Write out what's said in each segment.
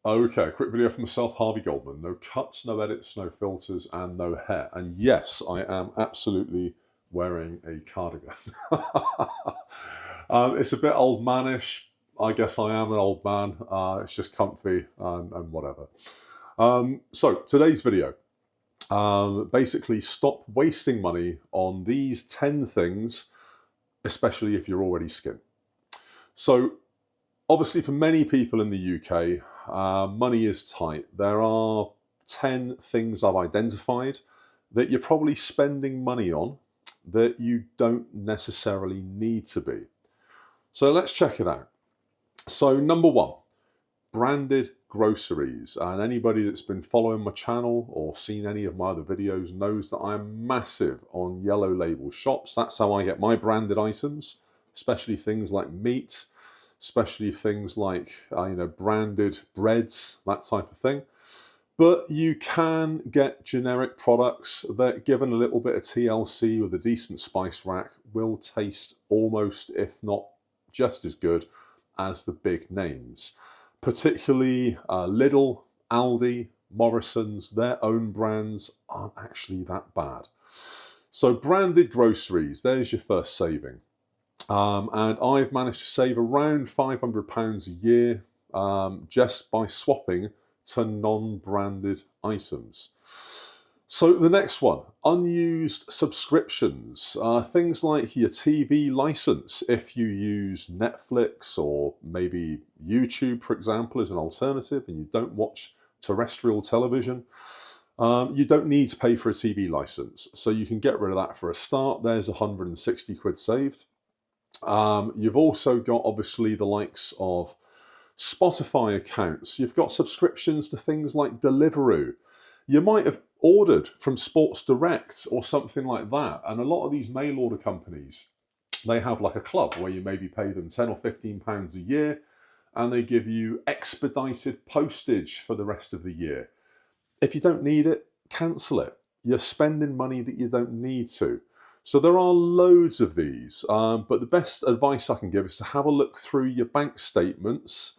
Okay, quick video for myself, Harvey Goldman. No cuts, no edits, no filters, and no hair. And yes, I am absolutely wearing a cardigan. It's a bit old manish. I guess I am an old man. It's just comfy and whatever. So today's video, basically stop wasting money on these 10 things, especially if you're already skint. So obviously, for many people in the UK, money is tight. There are 10 things I've identified that you're probably spending money on that you don't necessarily need to be. So let's check it out. So number one, branded groceries. And anybody that's been following my channel or seen any of my other videos knows that I'm massive on yellow label shops. That's how I get my branded items, especially things like meat, especially things like branded breads, that type of thing. But you can get generic products that, given a little bit of TLC with a decent spice rack, will taste almost, if not just as good as the big names. Particularly Lidl, Aldi, Morrison's, their own brands aren't actually that bad. So branded groceries, there's your first saving. And I've managed to save around £500 a year just by swapping to non-branded items. So the next one, unused subscriptions. Things like your TV license, if you use Netflix or maybe YouTube, for example, as an alternative, and you don't watch terrestrial television, you don't need to pay for a TV license. So you can get rid of that for a start. There's 160 quid saved. You've also got, obviously, the likes of Spotify accounts. You've got subscriptions to things like Deliveroo. You might have ordered from Sports Direct or something like that. And a lot of these mail order companies, they have like a club where you maybe pay them £10 or £15 a year and they give you expedited postage for the rest of the year. If you don't need it, cancel it. You're spending money that you don't need to. So there are loads of these, but the best advice I can give is to have a look through your bank statements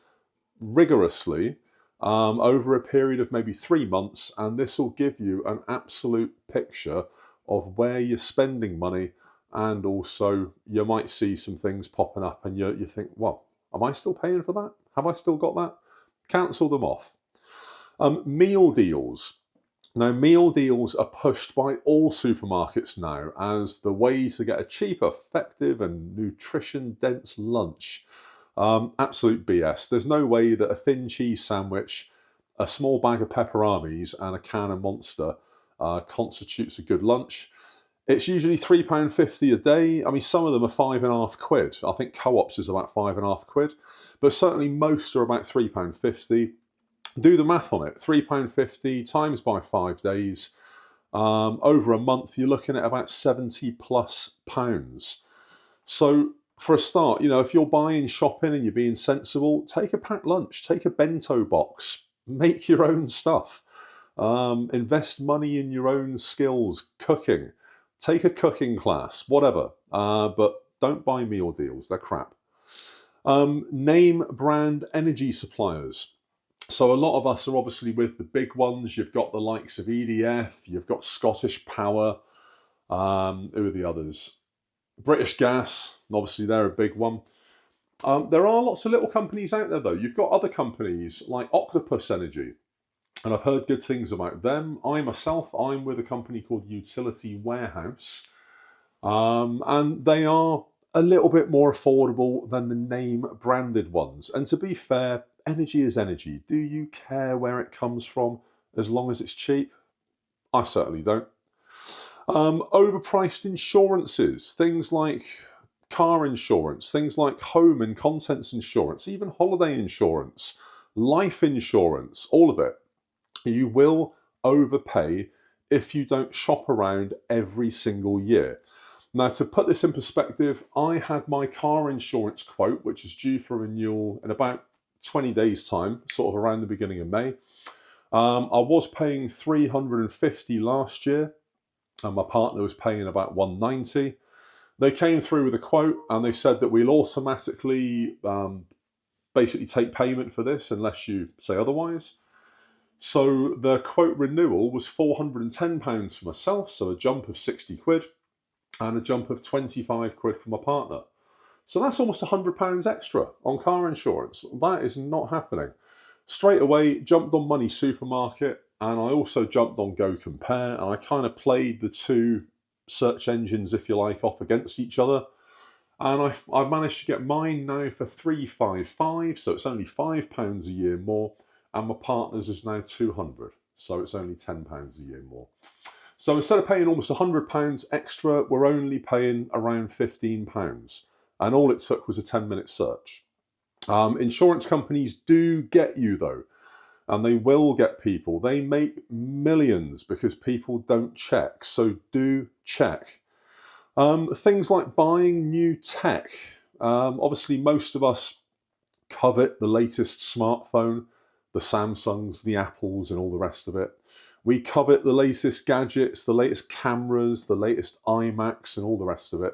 rigorously over a period of maybe 3 months, and this will give you an absolute picture of where you're spending money, and also you might see some things popping up and you think, well, am I still paying for that? Have I still got that? Cancel them off. Meal deals. Now, meal deals are pushed by all supermarkets now as the way to get a cheap, effective and nutrition-dense lunch. Absolute BS. There's no way that a thin cheese sandwich, a small bag of pepperonis and a can of Monster constitutes a good lunch. It's usually £3.50 a day. I mean, some of them are £5.50. I think Co-op's is about £5.50, but certainly most are about £3.50. Do the math on it. £3.50 times by 5 days. Over a month, you're looking at about £70+. So for a start, if you're buying shopping and you're being sensible, take a packed lunch, take a bento box, make your own stuff. Invest money in your own skills, cooking. Take a cooking class, whatever. But don't buy meal deals. They're crap. Name brand energy suppliers. So a lot of us are obviously with the big ones. You've got the likes of EDF, you've got Scottish Power, who are the others? British Gas, obviously they're a big one. There are lots of little companies out there though. You've got other companies like Octopus Energy, and I've heard good things about them. I'm with a company called Utility Warehouse, and they are a little bit more affordable than the name branded ones. And to be fair, energy is energy. Do you care where it comes from as long as it's cheap? I certainly don't. Overpriced insurances, things like car insurance, things like home and contents insurance, even holiday insurance, life insurance, all of it. You will overpay if you don't shop around every single year. Now, to put this in perspective, I had my car insurance quote, which is due for renewal in about 20 days' time, sort of around the beginning of May. I was paying $350 last year, and my partner was paying about $190. They came through with a quote, and they said that we'll automatically basically take payment for this unless you say otherwise. So the quote renewal was £410 for myself, so a jump of 60 quid, and a jump of 25 quid for my partner. So that's almost £100 extra on car insurance. That is not happening. Straight away, jumped on Money Supermarket, and I also jumped on Go Compare, and I kind of played the two search engines, if you like, off against each other. And I've managed to get mine now for £355, so it's only £5 a year more, and my partner's is now £200, so it's only £10 a year more. So instead of paying almost £100 extra, we're only paying around £15. And all it took was a 10-minute search. Insurance companies do get you though, and they will get people. They make millions because people don't check, so do check. Things like buying new tech. Obviously, most of us covet the latest smartphone, the Samsungs, the Apples, and all the rest of it. We covet the latest gadgets, the latest cameras, the latest iMacs, and all the rest of it.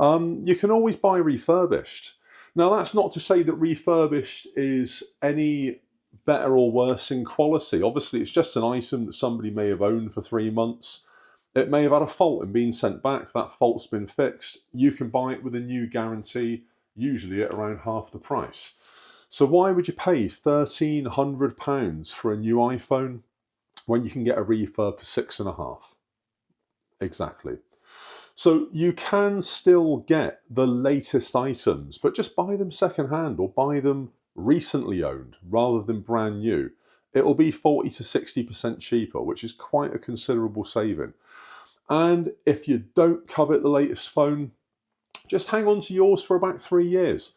You can always buy refurbished. Now, that's not to say that refurbished is any better or worse in quality. Obviously, it's just an item that somebody may have owned for 3 months. It may have had a fault and been sent back. That fault's been fixed. You can buy it with a new guarantee, usually at around half the price. So why would you pay £1,300 for a new iPhone when you can get a refurb for £6.5? Exactly. So you can still get the latest items, but just buy them secondhand or buy them recently owned rather than brand new. It'll be 40 to 60% cheaper, which is quite a considerable saving. And if you don't covet the latest phone, just hang on to yours for about 3 years.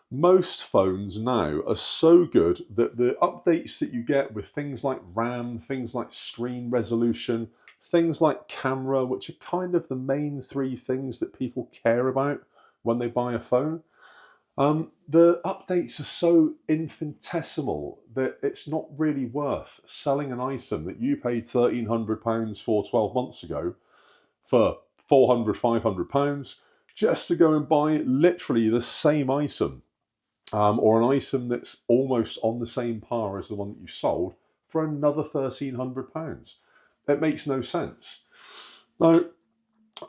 Most phones now are so good that the updates that you get with things like RAM, things like screen resolution, things like camera, which are kind of the main 3 things that people care about when they buy a phone, the updates are so infinitesimal that it's not really worth selling an item that you paid £1,300 for 12 months ago for £400, £500 just to go and buy literally the same item, or an item that's almost on the same par as the one that you sold for another £1,300. It makes no sense. Now,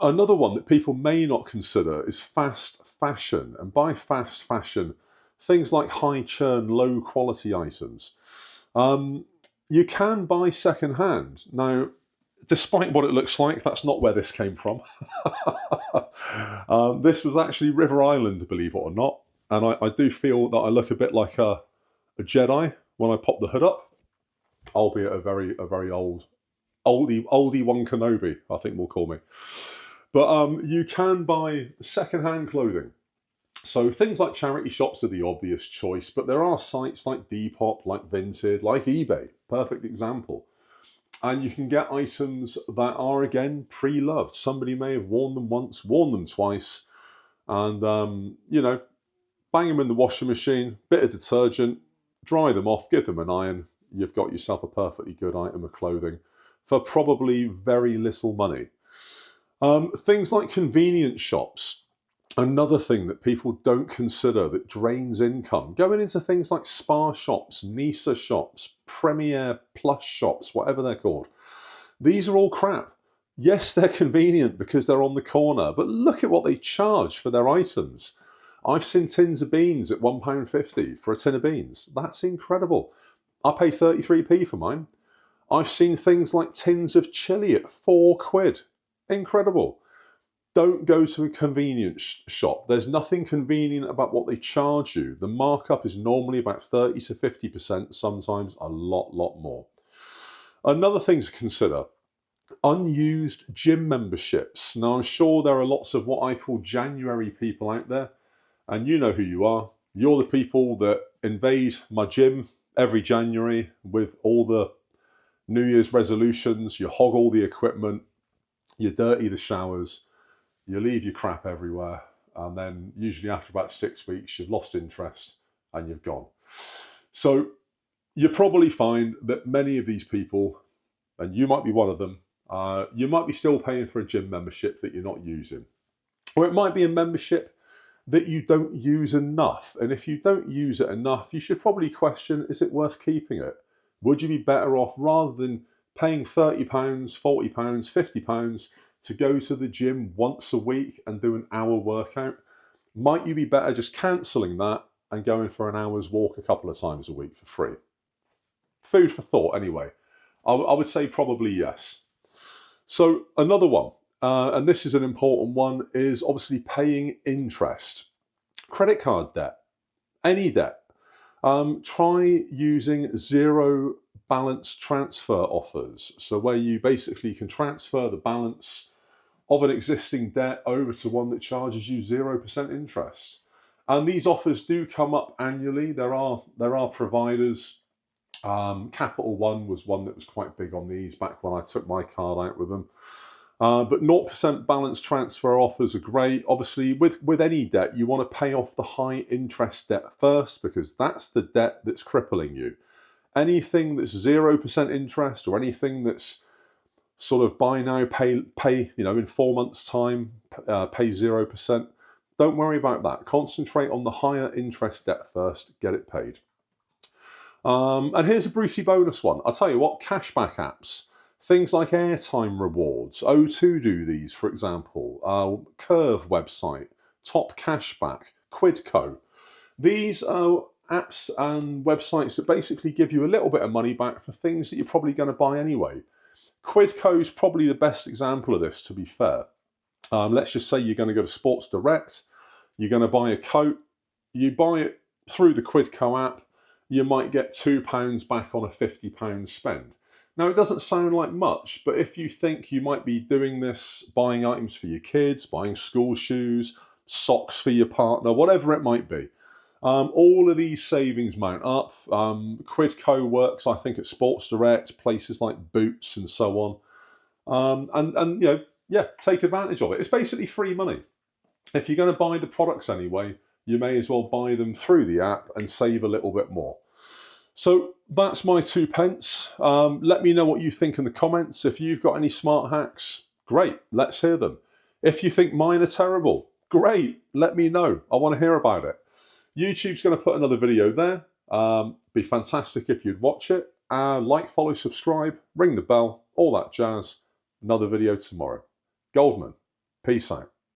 another one that people may not consider is fast fashion. And by fast fashion, things like high churn, low quality items. You can buy secondhand. Now, despite what it looks like, that's not where this came from. This was actually River Island, believe it or not. And I do feel that I look a bit like a Jedi when I pop the hood up, albeit a very oldie one Kenobi, I think we'll call me. But you can buy secondhand clothing. So things like charity shops are the obvious choice, but there are sites like Depop, like Vinted, like eBay, perfect example. And you can get items that are, again, pre-loved. Somebody may have worn them once, worn them twice, and, you know, bang them in the washing machine, bit of detergent, dry them off, give them an iron. You've got yourself a perfectly good item of clothing for probably very little money. Things like convenience shops, another thing that people don't consider that drains income. Going into things like spa shops, NISA shops, Premier Plus shops, whatever they're called. These are all crap. Yes, they're convenient because they're on the corner, but look at what they charge for their items. I've seen tins of beans at £1.50 for a tin of beans. That's incredible. I pay 33p for mine. I've seen things like tins of chilli at £4. Incredible. Don't go to a convenience shop. There's nothing convenient about what they charge you. The markup is normally about 30 to 50%, sometimes a lot more. Another thing to consider, unused gym memberships. Now, I'm sure there are lots of what I call January people out there, and you know who you are. You're the people that invade my gym every January with all the New Year's resolutions. You hog all the equipment, you dirty the showers, you leave your crap everywhere, and then usually after about 6 weeks, you've lost interest and you've gone. So you probably find that many of these people, and you might be one of them, you might be still paying for a gym membership that you're not using. Or it might be a membership that you don't use enough. And if you don't use it enough, you should probably question, is it worth keeping it? Would you be better off, rather than paying £30, £40, £50 to go to the gym once a week and do an hour workout? Might you be better just cancelling that and going for an hour's walk a couple of times a week for free? Food for thought anyway. I would say probably yes. So another one, and this is an important one, is obviously paying interest. Credit card debt, any debt. Try using zero balance transfer offers. So where you basically can transfer the balance of an existing debt over to one that charges you 0% interest. And these offers do come up annually. There are providers. Capital One was one that was quite big on these back when I took my card out with them. But 0% balance transfer offers are great. Obviously, with any debt, you want to pay off the high interest debt first, because that's the debt that's crippling you. Anything that's 0% interest, or anything that's sort of buy now, pay, in 4 months' time, pay 0%. Don't worry about that. Concentrate on the higher interest debt first, get it paid. And here's a Brucey bonus one. I'll tell you what, cashback apps, things like airtime rewards. O2 do these, for example. Curve website, Top Cashback, Quidco. These are apps and websites that basically give you a little bit of money back for things that you're probably going to buy anyway. Quidco is probably the best example of this, to be fair. Let's just say you're going to go to Sports Direct, you're going to buy a coat, you buy it through the Quidco app, you might get £2 back on a £50 spend. Now, it doesn't sound like much, but if you think you might be doing this, buying items for your kids, buying school shoes, socks for your partner, whatever it might be, all of these savings mount up. Quidco works, I think, at Sports Direct, places like Boots and so on. And take advantage of it. It's basically free money. If you're going to buy the products anyway, you may as well buy them through the app and save a little bit more. So that's my 2 pence. Let me know what you think in the comments. If you've got any smart hacks, great, let's hear them. If you think mine are terrible, great, let me know. I want to hear about it. YouTube's going to put another video there. Be fantastic if you'd watch it. Like, follow, subscribe, ring the bell, all that jazz. Another video tomorrow. Goldman, peace out.